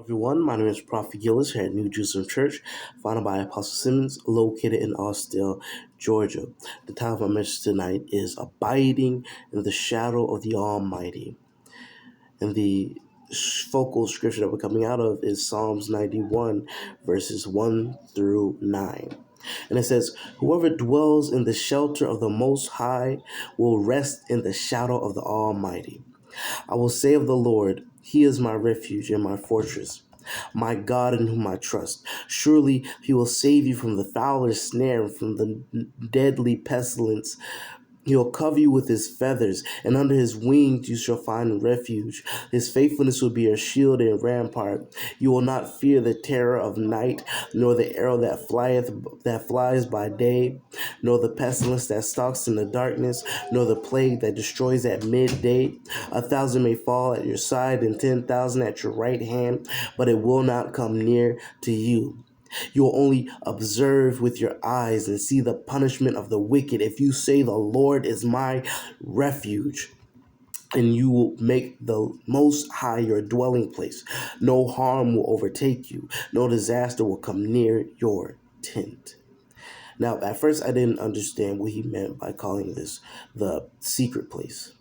Everyone, my name is Prophet Gillis here at New Jerusalem Church, founded by Apostle Simmons, located in Austell, Georgia. The title of my message tonight is Abiding in the Shadow of the Almighty. And the focal scripture that we're coming out of is Psalms 91, verses 1 through 9. And it says, "Whoever dwells in the shelter of the Most High will rest in the shadow of the Almighty. I will say of the Lord, He is my refuge and my fortress, my God in whom I trust. Surely He will save you from the fowler's snare and from the deadly pestilence. He will cover you with his feathers, and under his wings you shall find refuge. His faithfulness will be your shield and rampart. You will not fear the terror of night, nor the arrow that flies by day, nor the pestilence that stalks in the darkness, nor the plague that destroys at midday. 1,000 may fall at your side, and 10,000 at your right hand, but it will not come near to you. You will only observe with your eyes and see the punishment of the wicked. If you say the Lord is my refuge, and you will make the Most High your dwelling place, no harm will overtake you, no disaster will come near your tent." Now, at first, I didn't understand what he meant by calling this the secret place.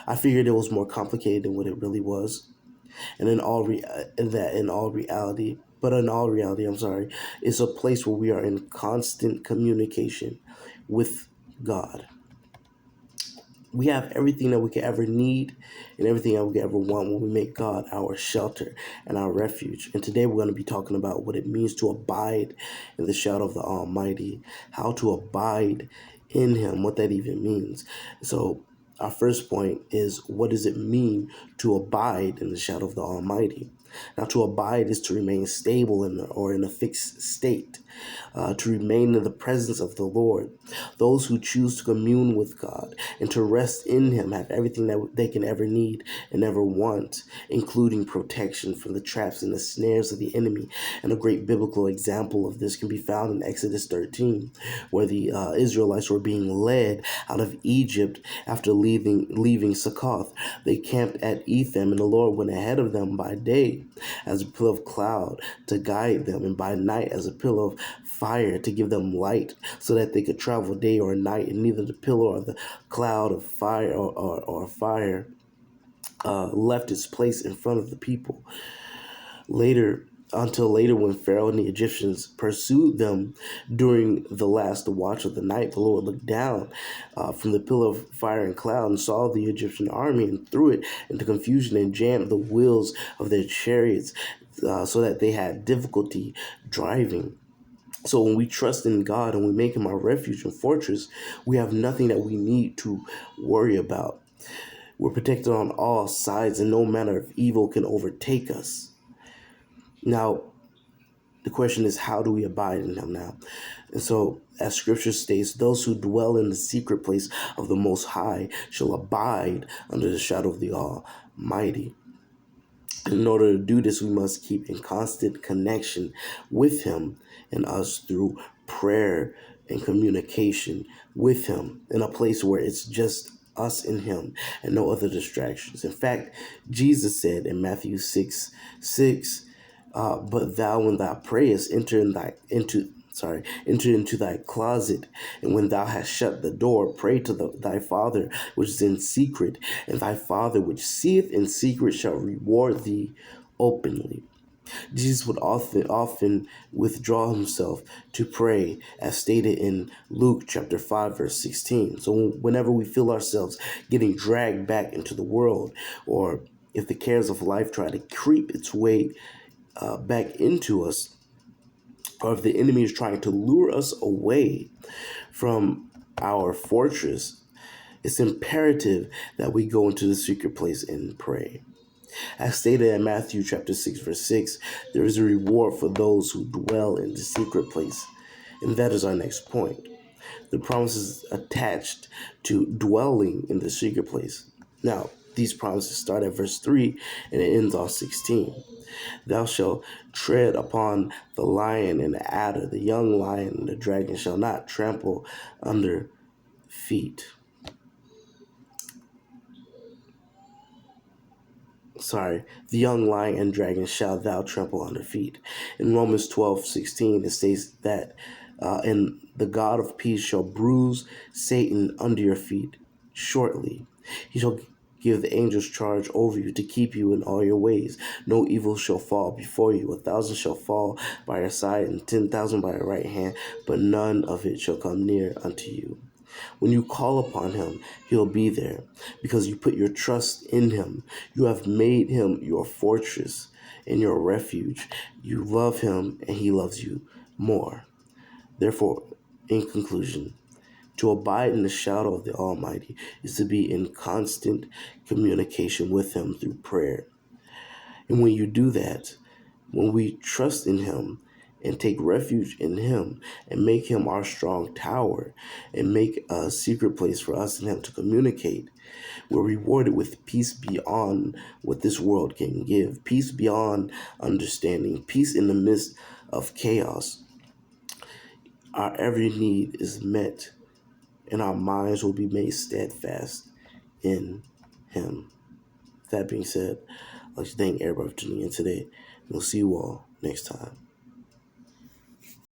I figured it was more complicated than what it really was. And in all reality, it's a place where we are in constant communication with God. We have everything that we could ever need and everything that we could ever want when we make God our shelter and our refuge. And today we're going to be talking about what it means to abide in the shadow of the Almighty, how to abide in Him, what that even means. So our first point is, what does it mean to abide in the shadow of the Almighty? Now, to abide is to remain stable in a fixed state, to remain in the presence of the Lord. Those who choose to commune with God and to rest in Him have everything that they can ever need and ever want, including protection from the traps and the snares of the enemy. And a great biblical example of this can be found in Exodus 13, where the Israelites were being led out of Egypt after leaving Succoth. They camped at Etham, and the Lord went ahead of them by day as a pillar of cloud to guide them, and by night as a pillar of fire to give them light, so that they could travel day or night, and neither the pillar or the cloud of fire or fire left its place in front of the people. Until later, when Pharaoh and the Egyptians pursued them during the last watch of the night, the Lord looked down from the pillar of fire and cloud and saw the Egyptian army and threw it into confusion and jammed the wheels of their chariots so that they had difficulty driving. So when we trust in God and we make Him our refuge and fortress, we have nothing that we need to worry about. We're protected on all sides, and no manner of evil can overtake us. Now, the question is, how do we abide in Him now? And so, as Scripture states, those who dwell in the secret place of the Most High shall abide under the shadow of the Almighty. In order to do this, we must keep in constant connection with Him and us through prayer and communication with Him in a place where it's just us and Him and no other distractions. In fact, Jesus said in Matthew 6:6, "But thou, when thou prayest, enter into thy closet, and when thou hast shut the door, pray to thy Father which is in secret, and thy Father which seeth in secret shall reward thee openly." Jesus would often withdraw Himself to pray, as stated in Luke chapter 5, verse 16. So whenever we feel ourselves getting dragged back into the world, or if the cares of life try to creep its way back into us, or if the enemy is trying to lure us away from our fortress, it's imperative that we go into the secret place and pray. As stated in Matthew chapter 6, verse 6, there is a reward for those who dwell in the secret place. And that is our next point. The promises attached to dwelling in the secret place. Now, these promises start at verse 3 and it ends on 16. "Thou shalt tread upon the lion and the adder, the young lion and the dragon shall not trample under feet." the young lion and dragon shall thou trample under feet. In Romans 12:16, it states that, and the God of peace shall bruise Satan under your feet shortly. He shall give the angels charge over you to keep you in all your ways. No evil shall fall before you. 1,000 shall fall by your side and 10,000 by your right hand, but none of it shall come near unto you. When you call upon him, he'll be there because you put your trust in him. You have made him your fortress and your refuge. You love him and he loves you more. Therefore, in conclusion, to abide in the shadow of the Almighty is to be in constant communication with him through prayer. And when you do that, when we trust in him and take refuge in him and make him our strong tower and make a secret place for us and him to communicate, we're rewarded with peace beyond what this world can give, peace beyond understanding, peace in the midst of chaos. Our every need is met and our minds will be made steadfast in him. That being said, I'd like to thank everybody for tuning in today. We'll see you all next time.